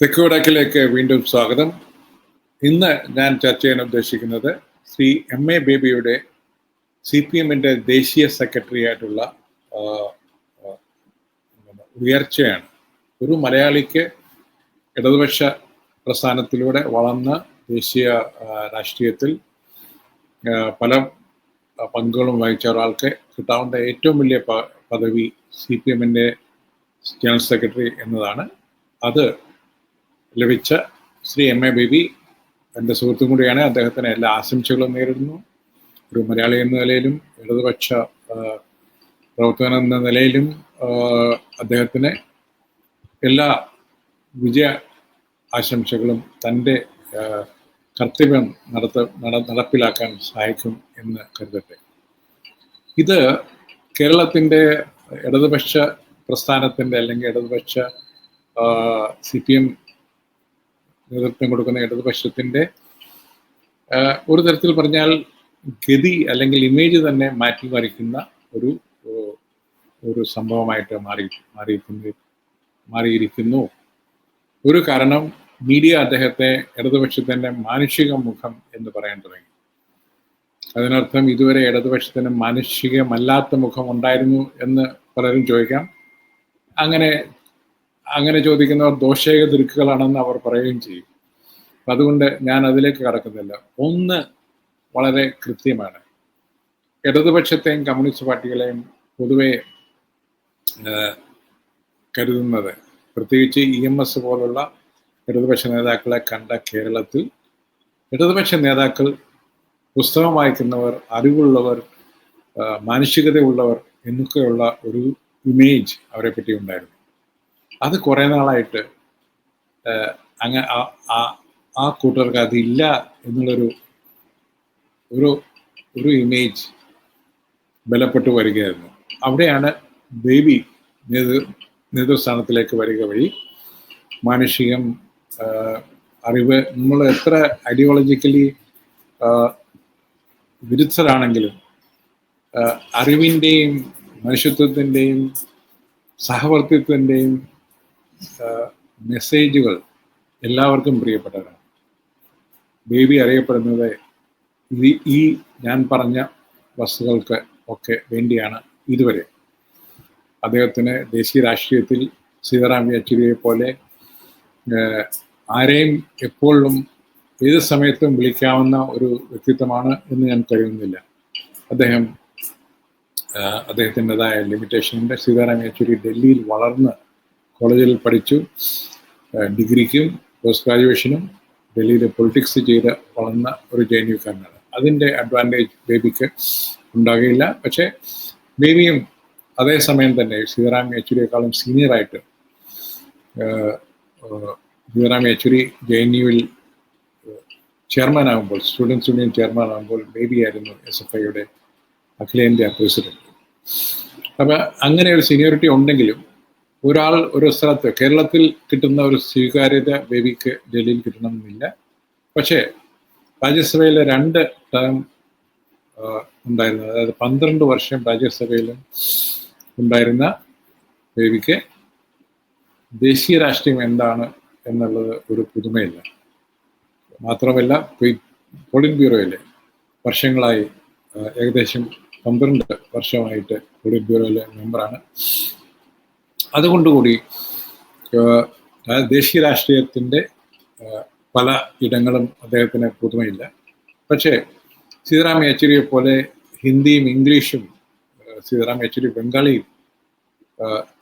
തെക്കുവടക്കിലേക്ക് വീണ്ടും സ്വാഗതം. ഇന്ന് ഞാൻ ചർച്ച ചെയ്യാൻ ഉദ്ദേശിക്കുന്നത് ശ്രീ എം.എ. ബേബിയുടെ CPM-ന്റെ ദേശീയ സെക്രട്ടറി ആയിട്ടുള്ള ഉയർച്ചയാണ്. ഒരു മലയാളിക്ക് ഇടതുപക്ഷ പ്രസ്ഥാനത്തിലൂടെ വളർന്ന ദേശീയ രാഷ്ട്രീയത്തിൽ പല പങ്കുകളും വഹിച്ച ഒരാൾക്ക് കിട്ടാവുന്ന ഏറ്റവും വലിയ പദവി CPM-ന്റെ ജനറൽ സെക്രട്ടറി എന്നതാണ്. അത് ലഭിച്ച ശ്രീ എം.എ. ബേബി എൻ്റെ സുഹൃത്തും കൂടിയാണ്. അദ്ദേഹത്തിന് എല്ലാ ആശംസകളും നേരിടുന്നു. ഒരു മലയാളി എന്ന നിലയിലും ഇടതുപക്ഷ പ്രവർത്തകൻ എന്ന നിലയിലും അദ്ദേഹത്തിന് എല്ലാ വിജയ ആശംസകളും തൻ്റെ കർത്തവ്യം നടപ്പിലാക്കാൻ സഹായിക്കും എന്ന് കരുതട്ടെ. ഇത് കേരളത്തിൻ്റെ ഇടതുപക്ഷ പ്രസ്ഥാനത്തിൻ്റെ അല്ലെങ്കിൽ ഇടതുപക്ഷ CPM നേതൃത്വം കൊടുക്കുന്ന ഇടതുപക്ഷത്തിൻ്റെ ഒരു തരത്തിൽ പറഞ്ഞാൽ ഗതി അല്ലെങ്കിൽ ഇമേജ് തന്നെ മാറ്റിമറിക്കുന്ന ഒരു സംഭവമായിട്ട് മാറിയിരിക്കുന്നു. ഒരു കാരണം മീഡിയ അദ്ദേഹത്തെ ഇടതുപക്ഷത്തിൻ്റെ മാനുഷിക മുഖം എന്ന് പറയാൻ തുടങ്ങി. അതിനർത്ഥം ഇതുവരെ ഇടതുപക്ഷത്തിന് മാനുഷികമല്ലാത്ത മുഖം ഉണ്ടായിരുന്നു എന്ന് പലരും ചോദിക്കാം. അങ്ങനെ ചോദിക്കുന്നവർ ദോഷേക ദൃക്കുകളാണെന്ന് അവർ പറയുകയും ചെയ്യും. അതുകൊണ്ട് ഞാൻ അതിലേക്ക് കടക്കുന്നില്ല. ഒന്ന് വളരെ കൃത്യമാണ്. ഇടതുപക്ഷത്തെയും കമ്മ്യൂണിസ്റ്റ് പാർട്ടികളെയും പൊതുവെ കരുതുന്നത്, പ്രത്യേകിച്ച് EMS പോലുള്ള ഇടതുപക്ഷ നേതാക്കളെ കണ്ട കേരളത്തിൽ ഇടതുപക്ഷ നേതാക്കൾ പുസ്തകം വായിക്കുന്നവർ, അറിവുള്ളവർ, മാനുഷികതയുള്ളവർ എന്നൊക്കെയുള്ള ഒരു ഇമേജ് അവരെ പറ്റി ഉണ്ടായിരുന്നു. അത് കുറേ നാളായിട്ട് ആ കൂട്ടർക്ക് അതില്ല എന്നുള്ളൊരു ഇമേജ് ബലപ്പെട്ടു വരികയായിരുന്നു. അവിടെയാണ് ബേബി നേതൃസ്ഥാനത്തിലേക്ക് വരിക വഴി മാനുഷികം, അറിവ്, നമ്മൾ എത്ര ഐഡിയോളജിക്കലി വിരുദ്ധരാണെങ്കിലും അറിവിൻ്റെയും മനുഷ്യത്വത്തിൻ്റെയും സഹവർത്തിത്വത്തിൻ്റെയും മെസ്സേജുകൾ എല്ലാവർക്കും പ്രിയപ്പെട്ടവരാണ്. ബേബി അറിയപ്പെടുന്നത് ഈ ഞാൻ പറഞ്ഞ വസ്തുക്കൾക്ക് ഒക്കെ വേണ്ടിയാണ്. ഇതുവരെ അദ്ദേഹത്തിന് ദേശീയ രാഷ്ട്രീയത്തിൽ സീതാറാം യെച്ചൂരിയെ പോലെ ആരെയും എപ്പോഴും ഏത് സമയത്തും വിളിക്കാവുന്ന ഒരു വ്യക്തിത്വമാണ് എന്ന് ഞാൻ കരുതുന്നില്ല. അദ്ദേഹത്തിൻ്റെതായ ലിമിറ്റേഷനുണ്ട്. സീതാറാം യെച്ചൂരി ഡൽഹിയിൽ വളർന്ന് കോളേജിൽ പഠിച്ചു, ഡിഗ്രിക്കും പോസ്റ്റ് ഗ്രാജുവേഷനും ഡൽഹിയിൽ പൊളിറ്റിക്സ് ചെയ്ത് വളർന്ന ഒരു JNU-കാരനാണ്. അതിൻ്റെ അഡ്വാൻറ്റേജ് ബേബിക്ക് ഉണ്ടാകില്ല. പക്ഷേ ബേബിയും അതേസമയം തന്നെ സീതാറാം യെച്ചൂരിയെക്കാളും സീനിയറായിട്ട്, സീതാറാം യെച്ചൂരി JNU-വിൽ ചെയർമാനാകുമ്പോൾ, സ്റ്റുഡൻസ് യൂണിയൻ ചെയർമാനാകുമ്പോൾ ബേബി ആയിരുന്നു SFIയുടെ അഖിലേന്ത്യാ പ്രസിഡന്റ്. അപ്പം അങ്ങനെ ഒരു സീനിയോറിറ്റി ഉണ്ടെങ്കിലും ഒരാൾ ഒരു സ്ഥലത്ത് കേരളത്തിൽ കിട്ടുന്ന ഒരു സ്വീകാര്യത ബേബിക്ക് ഡൽഹിയിൽ കിട്ടണമെന്നില്ല. പക്ഷേ രാജ്യസഭയിലെ 2 ടേം ഉണ്ടായിരുന്നത്, അതായത് 12 വർഷം രാജ്യസഭയിലും ഉണ്ടായിരുന്ന ബേബിക്ക് ദേശീയ രാഷ്ട്രീയം എന്താണ് എന്നുള്ളത് ഒരു പുതുമയില്ല. മാത്രമല്ല പോളിറ്റ് ബ്യൂറോയിലെ വർഷങ്ങളായി, ഏകദേശം 12 വർഷമായിട്ട് പോളിറ്റ് ബ്യൂറോയിലെ മെമ്പറാണ്. അതുകൊണ്ടുകൂടി ദേശീയ രാഷ്ട്രീയത്തിൻ്റെ പല ഇടങ്ങളും അദ്ദേഹത്തിന് പുതുമയില്ല. പക്ഷേ സീതാറാം യെച്ചൂരിയെ പോലെ ഹിന്ദിയും ഇംഗ്ലീഷും, സീതാറാം യെച്ചൂരി ബംഗാളിയും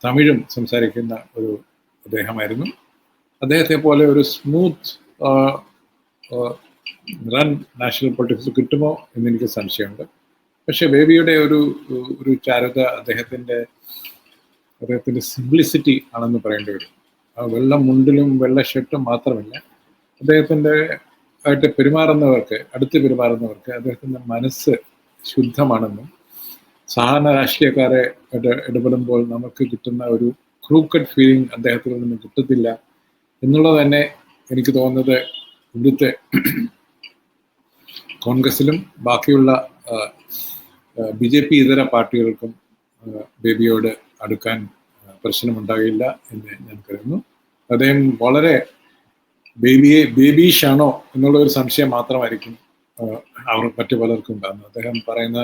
തമിഴും സംസാരിക്കുന്ന ഒരു അദ്ദേഹമായിരുന്നു. അദ്ദേഹത്തെ പോലെ ഒരു സ്മൂത്ത് റൺ നാഷണൽ പൊളിറ്റിക്സ് കിട്ടുമോ എന്നെനിക്ക് സംശയമുണ്ട്. പക്ഷെ ബേബിയുടെ ഒരു ചാരുത അദ്ദേഹത്തിൻ്റെ സിംപ്ലിസിറ്റി ആണെന്ന് പറയേണ്ടി വരും. വെള്ള മുണ്ടിലും വെള്ള ഷർട്ടും മാത്രമല്ല, അദ്ദേഹത്തിൻ്റെ അടുത്ത് പെരുമാറുന്നവർക്ക് അദ്ദേഹത്തിൻ്റെ മനസ്സ് ശുദ്ധമാണെന്നും സാധാരണ രാഷ്ട്രീയക്കാരെ ഇടപെടുമ്പോൾ നമുക്ക് കിട്ടുന്ന ഒരു ക്രൂക്കഡ് ഫീലിംഗ് അദ്ദേഹത്തിൽ നിന്ന് കിട്ടത്തില്ല എന്നുള്ളത് തന്നെ എനിക്ക് തോന്നുന്നത് ഇവിടുത്തെ കോൺഗ്രസിലും ബാക്കിയുള്ള BJP ഇതര പാർട്ടികൾക്കും ബേബിയോട് അടുക്കാൻ പ്രശ്നമുണ്ടാകില്ല എന്ന് ഞാൻ കരുതുന്നു. അദ്ദേഹം വളരെ ബേബീഷാണോ എന്നുള്ള ഒരു സംശയം മാത്രമായിരിക്കും അവർ മറ്റു പലർക്കും ഉണ്ടാകുന്നത്. അദ്ദേഹം പറയുന്ന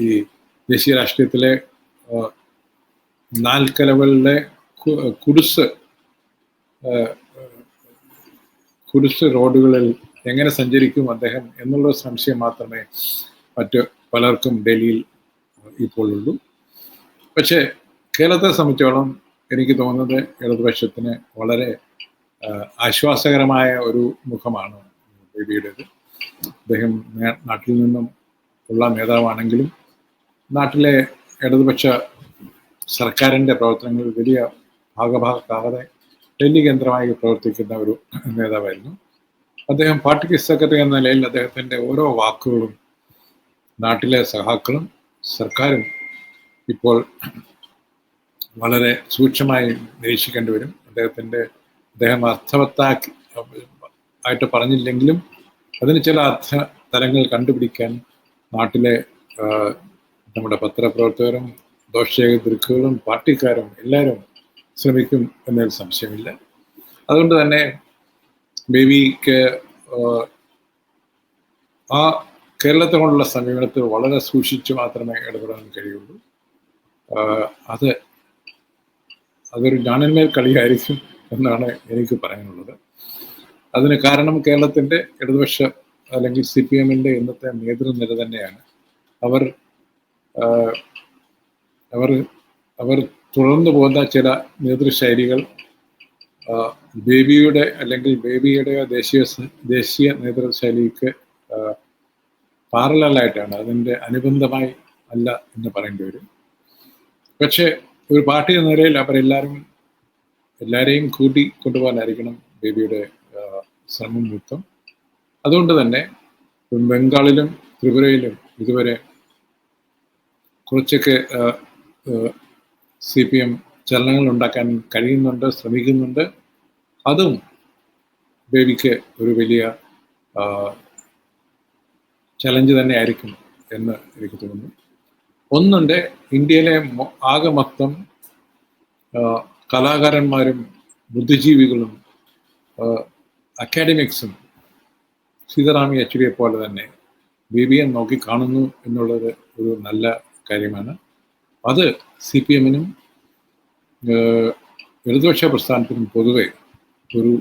ഈ ദേശീയ രാഷ്ട്രീയത്തിലെ നാൽക്കലകളുടെ കുടിസ് റോഡുകളിൽ എങ്ങനെ സഞ്ചരിക്കും അദ്ദേഹം എന്നുള്ള സംശയം മാത്രമേ മറ്റ് പലർക്കും ഡൽഹിയിൽ ഇപ്പോൾ ഉള്ളൂ. പക്ഷേ കേരളത്തെ സംബന്ധിച്ചോളം എനിക്ക് തോന്നുന്നത് ഇടതുപക്ഷത്തിന് വളരെ ആശ്വാസകരമായ ഒരു മുഖമാണ് ബേബിയുടേത്. അദ്ദേഹം നാട്ടിൽ നിന്നും ഉള്ള നേതാവാണെങ്കിലും നാട്ടിലെ ഇടതുപക്ഷ സർക്കാരിൻ്റെ പ്രവർത്തനങ്ങളിൽ വലിയ ഭാഗഭാക്കാതെ ഡൽഹി കേന്ദ്രമായി പ്രവർത്തിക്കുന്ന ഒരു നേതാവായിരുന്നു അദ്ദേഹം. പാർട്ടി സെക്രട്ടറി എന്ന നിലയിൽ അദ്ദേഹത്തിൻ്റെ ഓരോ വാക്കുകളും നാട്ടിലെ സഹാക്കളും സർക്കാരും ഇപ്പോൾ വളരെ സൂക്ഷ്മമായി നിരീക്ഷിക്കേണ്ടി വരും. അദ്ദേഹം അർത്ഥവത്താക്കി ആയിട്ട് പറഞ്ഞില്ലെങ്കിലും അതിന് ചില അർത്ഥ തലങ്ങൾ കണ്ടുപിടിക്കാൻ നാട്ടിലെ നമ്മുടെ പത്രപ്രവർത്തകരും ദോഷദൃക്കുകളും പാർട്ടിക്കാരും എല്ലാവരും ശ്രമിക്കും എന്നതിൽ സംശയമില്ല. അതുകൊണ്ട് തന്നെ ബേബിക്ക് ആ കേരളത്തിനോടുള്ള സമീപനത്തിൽ വളരെ സൂക്ഷിച്ച് മാത്രമേ ഇടപെടാൻ കഴിയുള്ളൂ. അതൊരു ഞാനന്മേൽ കളിയായിരിക്കും എന്നാണ് എനിക്ക് പറയാനുള്ളത്. അതിന് കാരണം കേരളത്തിൻ്റെ ഇടതുപക്ഷ അല്ലെങ്കിൽ CPM-ന്റെ ഇന്നത്തെ നേതൃനിര തന്നെയാണ്. അവർ തുടർന്നു പോകുന്ന ചില നേതൃശൈലികൾ ബേബിയുടെ അല്ലെങ്കിൽ ബേബിയുടെ ദേശീയ നേതൃശൈലിക്ക് പാരലായിട്ടാണ്, അതിൻ്റെ അനുബന്ധമായി അല്ല എന്ന് പറയേണ്ടി വരും. പക്ഷേ ഒരു പാർട്ടി എന്ന നിലയിൽ എല്ലാവരെയും കൂട്ടി കൊണ്ടുപോകാനായിരിക്കണം ബേബിയുടെ ശ്രമം മൊത്തം. അതുകൊണ്ട് തന്നെ ബംഗാളിലും ത്രിപുരയിലും ഇതുവരെ കുറച്ചൊക്കെ CPM ചലനങ്ങൾ ഉണ്ടാക്കാൻ കഴിയുന്നുണ്ട്, ശ്രമിക്കുന്നുണ്ട്. അതും ബേബിക്ക് ഒരു വലിയ ചലഞ്ച് തന്നെ ആയിരിക്കും എന്ന് എനിക്ക് തോന്നുന്നു. ഒന്നുണ്ട്, ഇന്ത്യയിലെ ആകെ മൊത്തം കലാകാരന്മാരും ബുദ്ധിജീവികളും അക്കാഡമിക്സും സീതാറാം യെച്ചൂരിയെ പോലെ തന്നെ ബേബിയെ നോക്കി കാണുന്നു എന്നുള്ളത് ഒരു നല്ല കാര്യമാണ്. അത് CPM-നും ഇടതുപക്ഷ പ്രസ്ഥാനത്തിനും പൊതുവെ ഒരു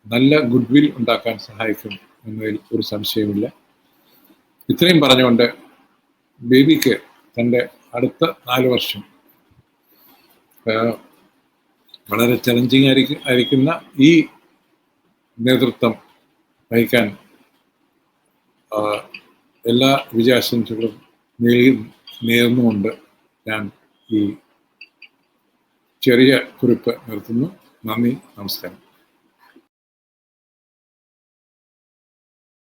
നല്ല ഗുഡ് വിൽ ഉണ്ടാക്കാൻ സഹായിക്കും എന്നതിൽ ഒരു സംശയമില്ല. ഇത്രയും പറഞ്ഞുകൊണ്ട് ബേബിക്ക് തൻ്റെ അടുത്ത 4 വർഷം വളരെ ചലഞ്ചിങ് ആയിരിക്കുന്ന ഈ നേതൃത്വം വഹിക്കാൻ എല്ലാ വിജയാശംസകളും നേർന്നുകൊണ്ട് ഞാൻ ഈ ചെറിയ കുറിപ്പ് നിർത്തുന്നു. നന്ദി, നമസ്കാരം.